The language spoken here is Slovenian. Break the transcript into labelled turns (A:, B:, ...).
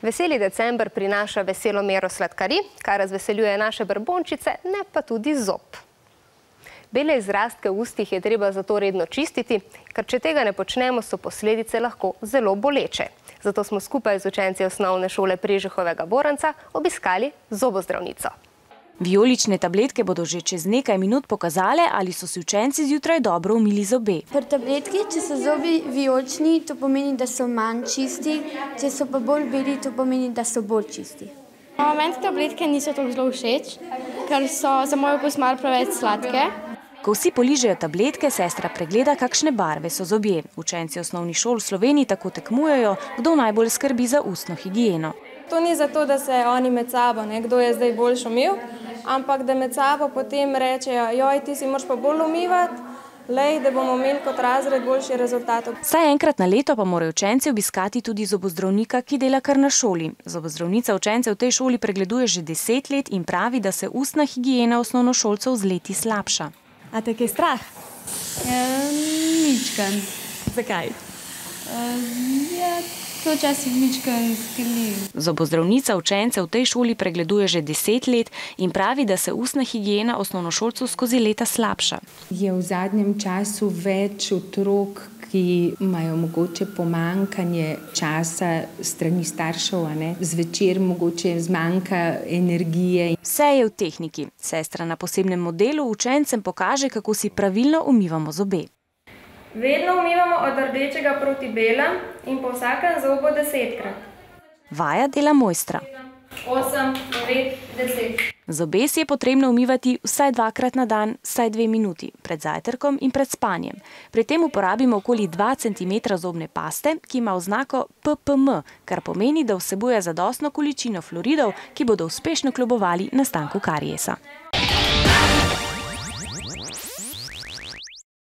A: Veseli december prinaša veselo mero sladkarij, kar razveseljuje naše brbončice, ne pa tudi zob. Bele izrastke v ustih je treba zato redno čistiti, ker če tega ne počnemo, so posledice lahko zelo boleče. Zato smo skupaj z učenci osnovne šole Prežehovega Boranca obiskali zobozdravnico.
B: Vijolične tabletke bodo že čez nekaj minut pokazale, ali so si učenci zjutraj dobro umili zobe.
C: Pri tabletki, če so zobi vijolični, to pomeni, da so manj čisti, če so pa bolj beli, to pomeni, da so bolj čisti.
D: Meni tabletke niso tako zelo všeč, ker so za moj okus malo preveč sladke.
B: Ko vsi poližejo tabletke, sestra pregleda, kakšne barve so zobje. Učenci osnovnih šol v Sloveniji tako tekmujejo, kdo najbolj skrbi za ustno higieno.
E: To ni zato, da se oni med sabo, kdo je zdaj bolj umil, ampak da med sabo potem rečejo, joj, ti si moraš pa bolj umivati, lej, da bomo imeli kot razred boljši rezultat.
B: Vsaj enkrat na leto pa morajo učenci obiskati tudi zobozdravnika, ki dela kar na šoli. Zobozdravnica učence v tej šoli pregleduje že 10 let in pravi, da se ustna higiena osnovnošolcev z leti slabša.
F: A te kaj strah?
G: Mičkan.
F: Zakaj?
G: To včasih mičkan skrbi.
B: Zobozdravnica učence v tej šoli pregleduje že 10 let in pravi, da se ustna higiena osnovnošolcev skozi leta slabša.
H: Je v zadnjem času več otrok, ki imajo mogoče pomanjkanje časa strani staršev, zvečer mogoče zmanjka energije.
B: Vse je v tehniki. Sestra na posebnem modelu učencem pokaže, kako si pravilno umivamo zobe.
E: Vedno umivamo od rdečega proti belem in po vsakem zobu 10-krat.
B: Vaja dela mojstra.
E: 8, 9, 10.
B: Zobe si je potrebno umivati vsaj 2-krat na dan, vsaj 2 minuti, pred zajtrkom in pred spanjem. Pri tem uporabimo okoli 2 cm zobne paste, ki ima oznako PPM, kar pomeni, da vsebuje zadostno količino fluoridov, ki bodo uspešno kljubovali nastanku kariesa.